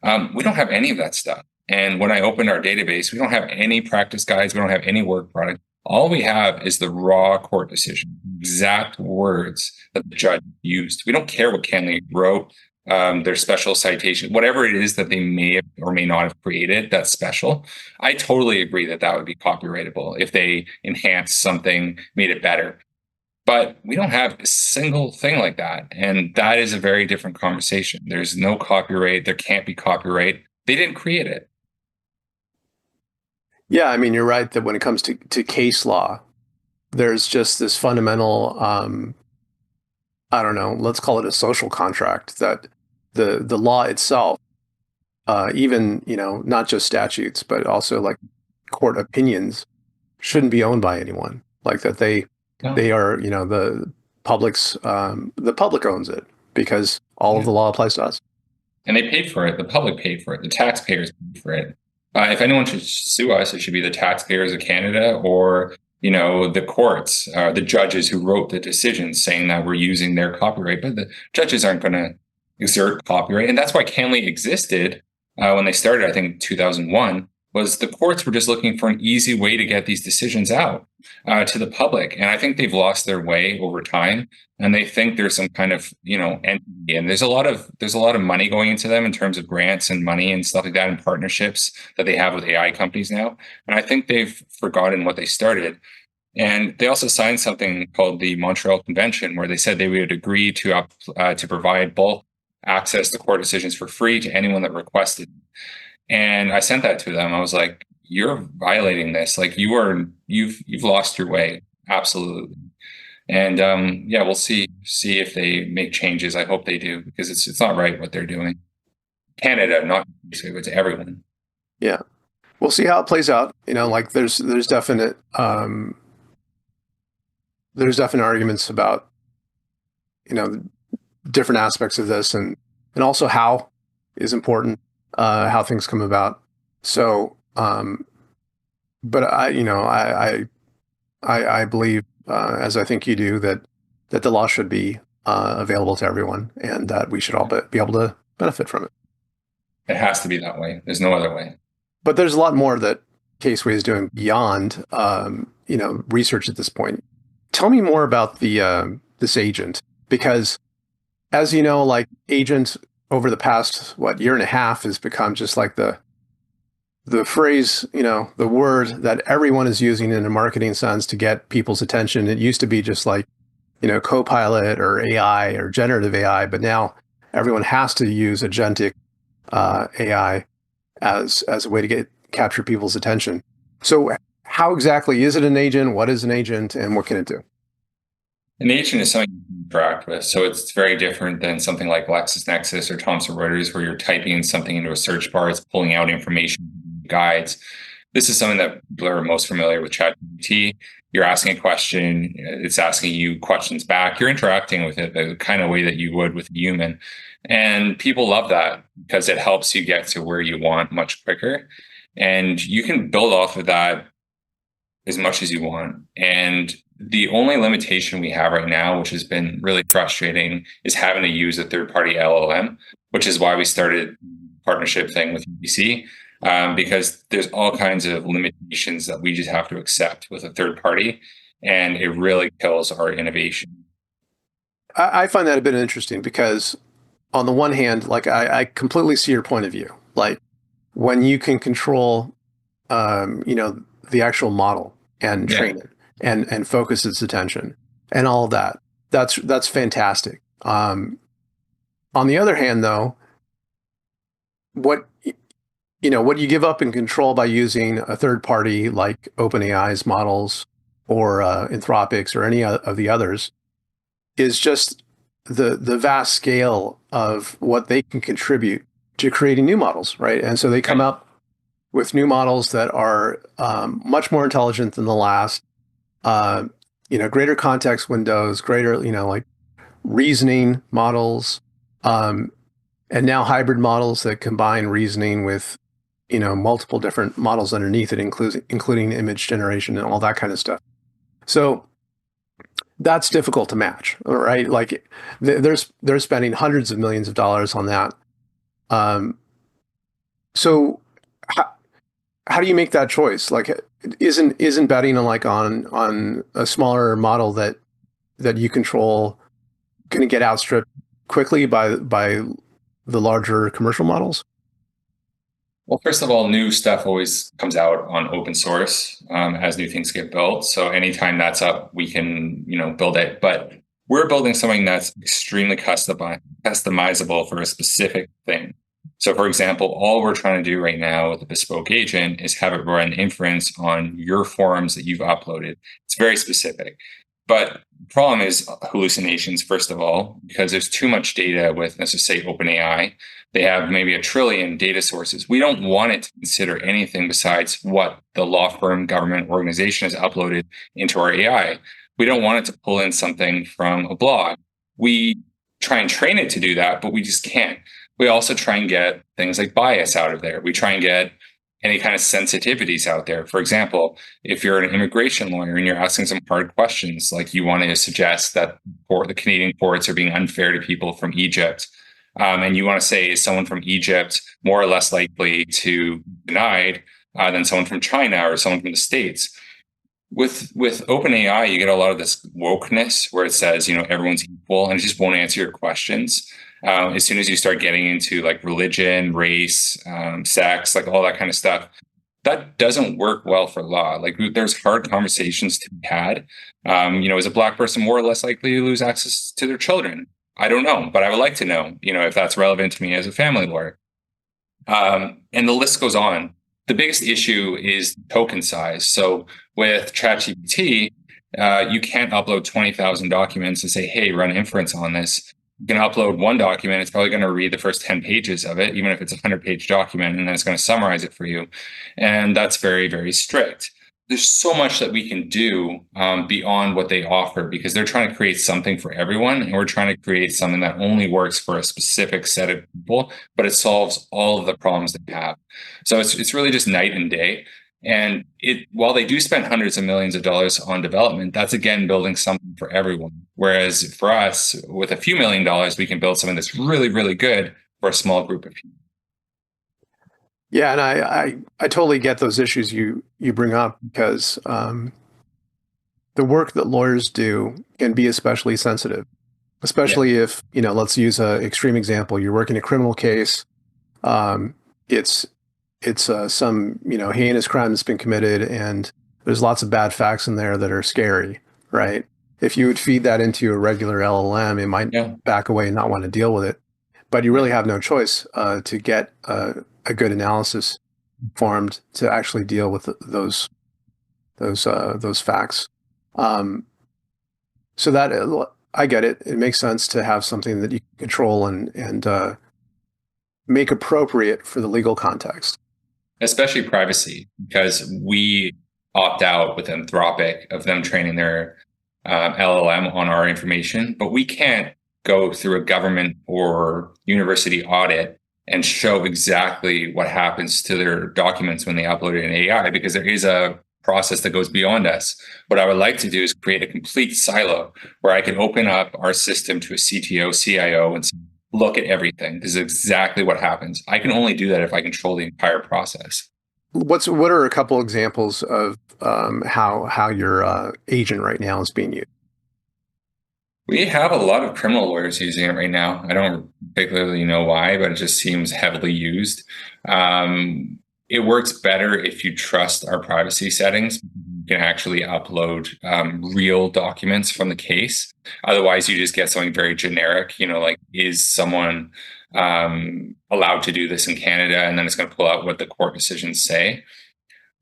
We don't have any of that stuff. And when I opened our database, we don't have any practice guides. We don't have any work product. All we have is the raw court decision, exact words that the judge used. We don't care what Kenley wrote, their special citation, whatever it is that they may have or may not have created that's special. I totally agree that that would be copyrightable if they enhanced something, made it better. But we don't have a single thing like that. And that is a very different conversation. There's no copyright. There can't be copyright. They didn't create it. Yeah, I mean, you're right that when it comes to case law, there's just this fundamental, I don't know, let's call it a social contract that the law itself, even, not just statutes, but also like court opinions, shouldn't be owned by anyone. Like that No. they are, the public owns it because all of the law applies to us. And they paid for it. The public paid for it. The taxpayers paid for it. If anyone should sue us, it should be the taxpayers of Canada or, the courts, the judges who wrote the decisions saying that we're using their copyright. But the judges aren't going to exert copyright. And that's why Canley existed when they started, I think, 2001, was the courts were just looking for an easy way to get these decisions out to the public. And I think they've lost their way over time. And they think there's some kind of, entity. And there's a lot of money going into them in terms of grants and money and stuff like that and partnerships that they have with AI companies now. And I think they've forgotten what they started. And they also signed something called the Montreal Convention, where they said they would agree to provide bulk access to court decisions for free to anyone that requested. And I sent that to them. I was like, "You're violating this. Like you've lost your way, absolutely." And we'll see if they make changes. I hope they do because it's not right what they're doing. Canada, not but to everyone. Yeah, we'll see how it plays out. Like there's definite arguments about different aspects of this, and also how is important, how things come about. So, but I believe, as I think you do, that the law should be available to everyone, and that we should all be able to benefit from it. It has to be that way. There's no other way. But there's a lot more that Caseway is doing beyond, research at this point. Tell me more about this agent, because as you know, like agent over the past, year and a half has become just like the phrase, the word that everyone is using in a marketing sense to get people's attention. It used to be just like, Copilot or AI or generative AI, but now everyone has to use agentic AI as a way to capture people's attention. So how exactly is it an agent? What is an agent, and what can it do? An agent is something you can interact with. So it's very different than something like LexisNexis or Thomson Reuters, where you're typing something into a search bar, it's pulling out information, guides. This is something that people are most familiar with ChatGPT. You're asking a question, it's asking you questions back. You're interacting with it the kind of way that you would with a human. And people love that because it helps you get to where you want much quicker. And you can build off of that as much as you want. And the only limitation we have right now, which has been really frustrating, is having to use a third-party LLM, which is why we started a partnership thing with UBC, because there's all kinds of limitations that we just have to accept with a third party, and it really kills our innovation. I find that a bit interesting because on the one hand, like I completely see your point of view. Like when you can control, the actual model and train it and focus its attention and all of that, that's fantastic. On the other hand, though, what you give up in control by using a third party like OpenAI's models or Anthropic's or any of the others is just the vast scale of what they can contribute creating new models, right? And so they come up with new models that are much more intelligent than the last, greater context windows, greater, like reasoning models, and now hybrid models that combine reasoning with, multiple different models underneath it, including image generation and all that kind of stuff. So that's difficult to match, right? Like they're spending hundreds of millions of dollars on that. So how do you make that choice? Like, isn't betting on a smaller model that you control going to get outstripped quickly by the larger commercial models? Well, first of all, new stuff always comes out on open source as new things get built. So anytime that's up, we can build it. But we're building something that's extremely customizable for a specific thing. So, for example, all we're trying to do right now with the bespoke agent is have it run inference on your forms that you've uploaded. It's very specific. But the problem is hallucinations, first of all, because there's too much data with, let's just say, OpenAI. They have maybe 1 trillion data sources. We don't want it to consider anything besides what the law firm, government, organization has uploaded into our AI. We don't want it to pull in something from a blog. We try and train it to do that, but we just can't. We also try and get things like bias out of there. We try and get any kind of sensitivities out there. For example, if you're an immigration lawyer and you're asking some hard questions, like you want to suggest that the Canadian courts are being unfair to people from Egypt, and you want to say, is someone from Egypt more or less likely to be denied than someone from China or someone from the States? With OpenAI, you get a lot of this wokeness where it says, everyone's equal, and it just won't answer your questions. As soon as you start getting into like religion, race, sex, like all that kind of stuff, that doesn't work well for law. Like there's hard conversations to be had. Is a Black person more or less likely to lose access to their children? I don't know, but I would like to know, if that's relevant to me as a family lawyer. And the list goes on. The biggest issue is token size. So with ChatGPT, you can't upload 20,000 documents and say, hey, run inference on this. You can upload one document. It's probably going to read the first 10 pages of it, even if it's a 100-page document, and then it's going to summarize it for you. And that's very, very strict. There's so much that we can do beyond what they offer because they're trying to create something for everyone. And we're trying to create something that only works for a specific set of people, but it solves all of the problems they have. So it's really just night and day. And while they do spend hundreds of millions of dollars on development, that's again building something for everyone. Whereas for us, with a few $1 million, we can build something that's really, really good for a small group of people. Yeah, and I totally get those issues you bring up because the work that lawyers do can be especially sensitive, especially if, let's use an extreme example. You're working a criminal case. It's some, heinous crime that's been committed, and there's lots of bad facts in there that are scary, right? If you would feed that into a regular LLM, it might back away and not want to deal with it. But you really have no choice to get a good analysis formed to actually deal with those facts. So that I get it. It makes sense to have something that you can control and make appropriate for the legal context. Especially privacy, because we opt out with Anthropic of them training their LLM on our information, but we can't go through a government or university audit and show exactly what happens to their documents when they upload it in AI, because there is a process that goes beyond us. What I would like to do is create a complete silo where I can open up our system to a CTO, CIO, and look at everything. This is exactly what happens. I can only do that if I control the entire process. What are a couple examples of how your agent right now is being used? We have a lot of criminal lawyers using it right now. I don't particularly know why, but it just seems heavily used. It works better if you trust our privacy settings. You can actually upload real documents from the case. Otherwise, you just get something very generic, like, is someone allowed to do this in Canada? And then it's going to pull out what the court decisions say.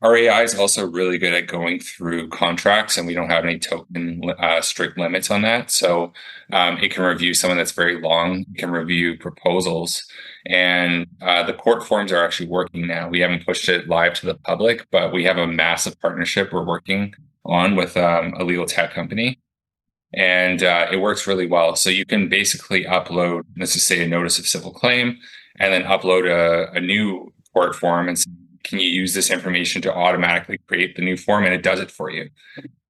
Our AI is also really good at going through contracts, and we don't have any token strict limits on that. So it can review someone that's very long. It can review proposals, and the court forms are actually working now. We haven't pushed it live to the public, but we have a massive partnership we're working on with a legal tech company, and it works really well. So you can basically upload, let's just say, a notice of civil claim, and then upload a new court form and say, can you use this information to automatically create the new form? And it does it for you.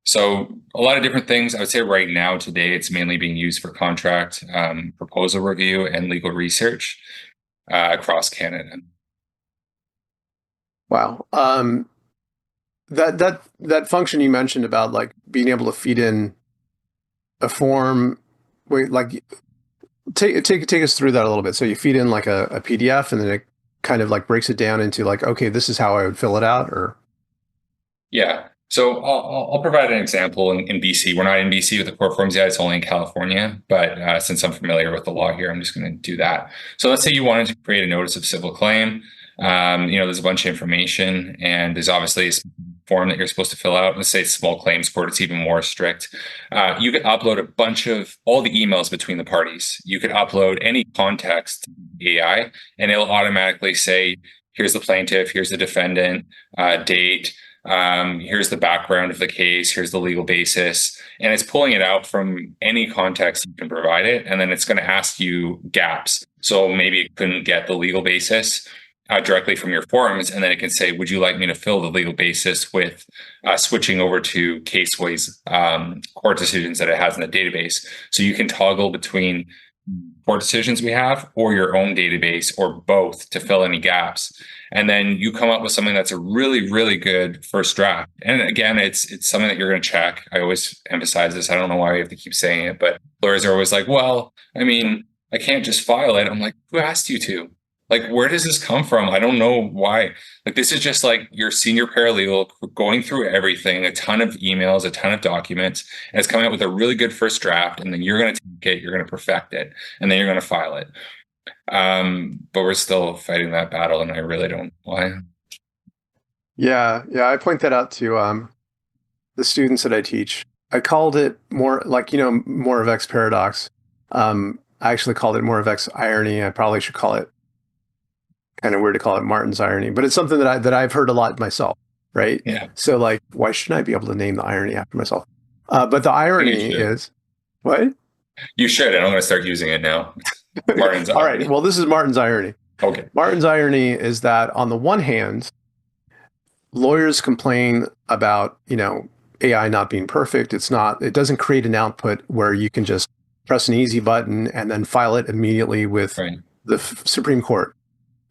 So a lot of different things. I would say right now, today, it's mainly being used for contract proposal review and legal research across Canada. Wow. That function you mentioned about like being able to feed in a form, wait, like take us through that a little bit. So you feed in like a PDF, and then it kind of like breaks it down into like, okay, this is how I would fill it out, or Yeah. So I'll provide an example in BC. We're not in BC with the court forms yet. It's only in California. But since I'm familiar with the law here, I'm just going to do that. So let's say you wanted to create a notice of civil claim. There's a bunch of information, and there's obviously a form that you're supposed to fill out. Let's say it's small claims court, it's even more strict. You could upload a bunch of all the emails between the parties. You could upload any context to AI, and it'll automatically say, here's the plaintiff, here's the defendant, date, here's the background of the case, here's the legal basis. And it's pulling it out from any context you can provide it. And then it's going to ask you gaps. So maybe it couldn't get the legal basis directly from your forms, and then it can say, would you like me to fill the legal basis with switching over to Caseway's court decisions that it has in the database? So you can toggle between court decisions we have or your own database or both to fill any gaps. And then you come up with something that's a really, really good first draft. And again, it's something that you're going to check. I always emphasize this. I don't know why we have to keep saying it, but lawyers are always like, well, I mean, I can't just file it. I'm like, who asked you to? Like, where does this come from? I don't know why. Like, this is just like your senior paralegal going through everything, a ton of emails, a ton of documents, and it's coming up with a really good first draft. And then you're going to take it, you're going to perfect it, and then you're going to file it. But we're still fighting that battle, and I really don't know why. Yeah. I point that out to the students that I teach. I called it more like, more of X paradox. I actually called it more of X irony. I probably should call it, kind of weird to call it, Martin's irony, but it's something that I've heard a lot myself, right? Yeah. So like, why shouldn't I be able to name the irony after myself? But the irony is, what? You should, and I'm going to start using it now. Martin's All irony. right. Well, this is Martin's irony. Okay. Martin's irony is that on the one hand, lawyers complain about, AI not being perfect. It doesn't create an output where you can just press an easy button and then file it immediately with the Supreme Court.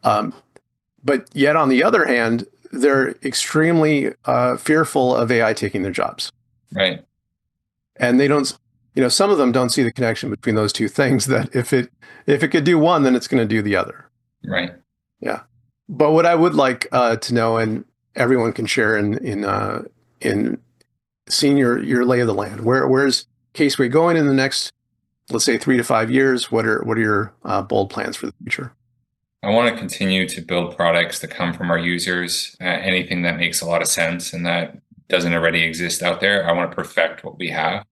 But yet, on the other hand, they're extremely fearful of AI taking their jobs. Right. And they don't, some of them don't see the connection between those two things, that if it could do one, then it's going to do the other. Right. Yeah. But what I would like to know, and everyone can share in seeing your lay of the land, where's Caseway going in the next, let's say, 3 to 5 years? What are your bold plans for the future? I want to continue to build products that come from our users, anything that makes a lot of sense and that doesn't already exist out there. I want to perfect what we have.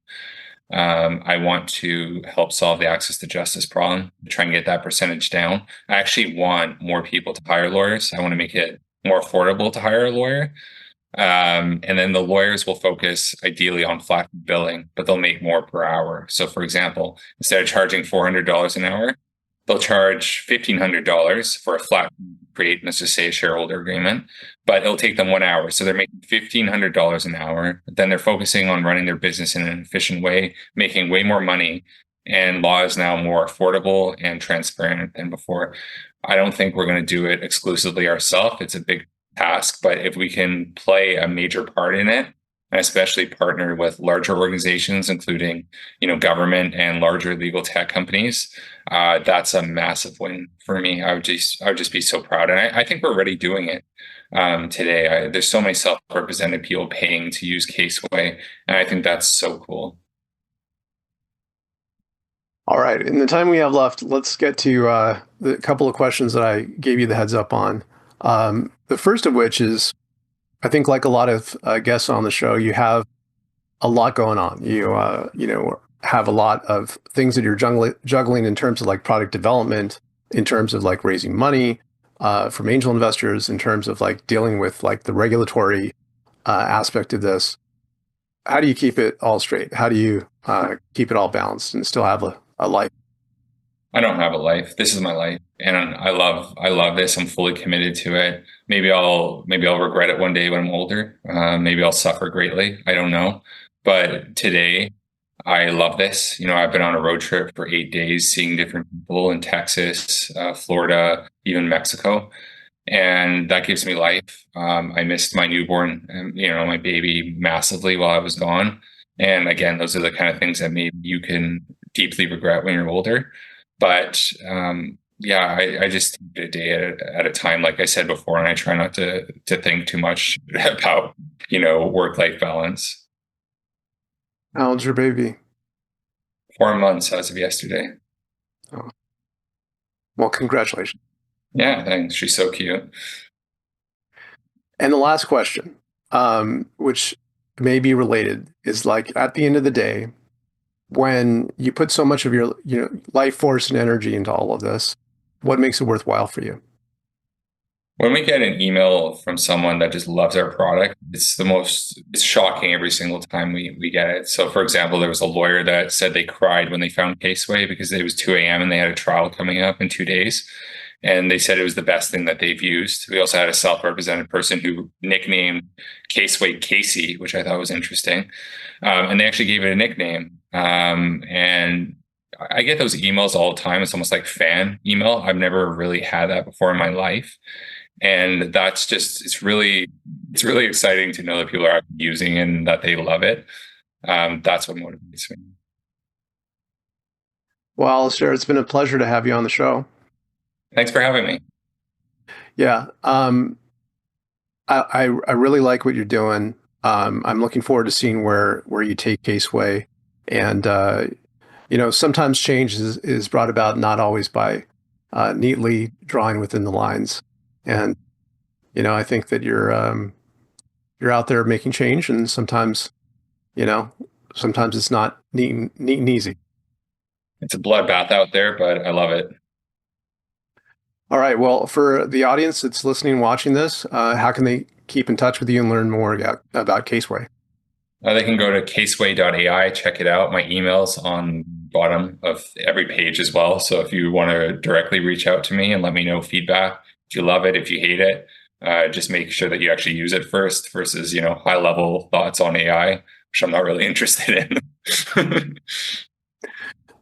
I want to help solve the access to justice problem, try and get that percentage down. I actually want more people to hire lawyers. I want to make it more affordable to hire a lawyer. And then the lawyers will focus ideally on flat billing, but they'll make more per hour. So for example, instead of charging $400 an hour, they'll charge $1,500 for a flat create, let's just say, a shareholder agreement, but it'll take them 1 hour. So they're making $1,500 an hour. Then they're focusing on running their business in an efficient way, making way more money. And law is now more affordable and transparent than before. I don't think we're going to do it exclusively ourselves. It's a big task, but if we can play a major part in it, and especially partner with larger organizations, including, government and larger legal tech companies, that's a massive win for me. I would just be so proud, and I think we're already doing it today. There's so many self-represented people paying to use Caseway, and I think that's so cool. All right, in the time we have left, let's get to the couple of questions that I gave you the heads up on. The first of which is, I think like a lot of guests on the show, you have a lot going on. Have a lot of things that you're juggling in terms of like product development, in terms of like raising money from angel investors, in terms of like dealing with like the regulatory aspect of this. How do you keep it all straight? How do you keep it all balanced and still have a life? I don't have a life. This is my life, and I love this. I'm fully committed to it. Maybe I'll regret it one day when I'm older. Maybe I'll suffer greatly. I don't know. But today, I love this. I've been on a road trip for 8 days, seeing different people in Texas, Florida, even Mexico, and that gives me life. I missed my newborn, my baby massively while I was gone. And again, those are the kind of things that maybe you can deeply regret when you're older. But yeah, I just take it a day at a time, like I said before, and I try not to think too much about work-life balance. How old's your baby? 4 months as of yesterday. Oh, well, congratulations. Yeah, thanks. She's so cute. And the last question, which may be related, is like at the end of the day, when you put so much of your life force and energy into all of this, what makes it worthwhile for you? When we get an email from someone that just loves our product, it's shocking every single time we get it. So for example, there was a lawyer that said they cried when they found Caseway because it was 2 a.m. and they had a trial coming up in 2 days. And they said it was the best thing that they've used. We also had a self-represented person who nicknamed Caseway Casey, which I thought was interesting. And they actually gave it a nickname. And I get those emails all the time. It's almost like fan email. I've never really had that before in my life. And that's just, it's really exciting to know that people are using it and that they love it. That's what motivates me. Well, Alistair, it's been a pleasure to have you on the show. Thanks for having me. Yeah. I really like what you're doing. I'm looking forward to seeing where you take Caseway. And, sometimes change is brought about not always by neatly drawing within the lines. And, I think that you're out there making change, and sometimes it's not neat and easy. It's a bloodbath out there, but I love it. All right. Well, for the audience that's listening and watching this, how can they keep in touch with you and learn more about Caseway? They can go to caseway.ai, check it out. My email's on the bottom of every page as well. So if you want to directly reach out to me and let me know feedback, if you love it, if you hate it, just make sure that you actually use it first versus, high level thoughts on AI, which I'm not really interested in.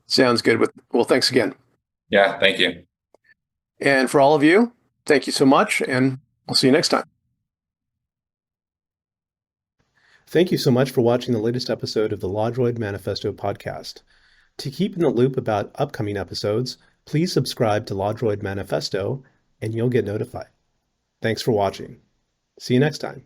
Sounds good. Well, thanks again. Yeah, thank you. And for all of you, thank you so much, and I'll see you next time. Thank you so much for watching the latest episode of the LawDroid Manifesto podcast. To keep in the loop about upcoming episodes, please subscribe to LawDroid Manifesto, and you'll get notified. Thanks for watching. See you next time.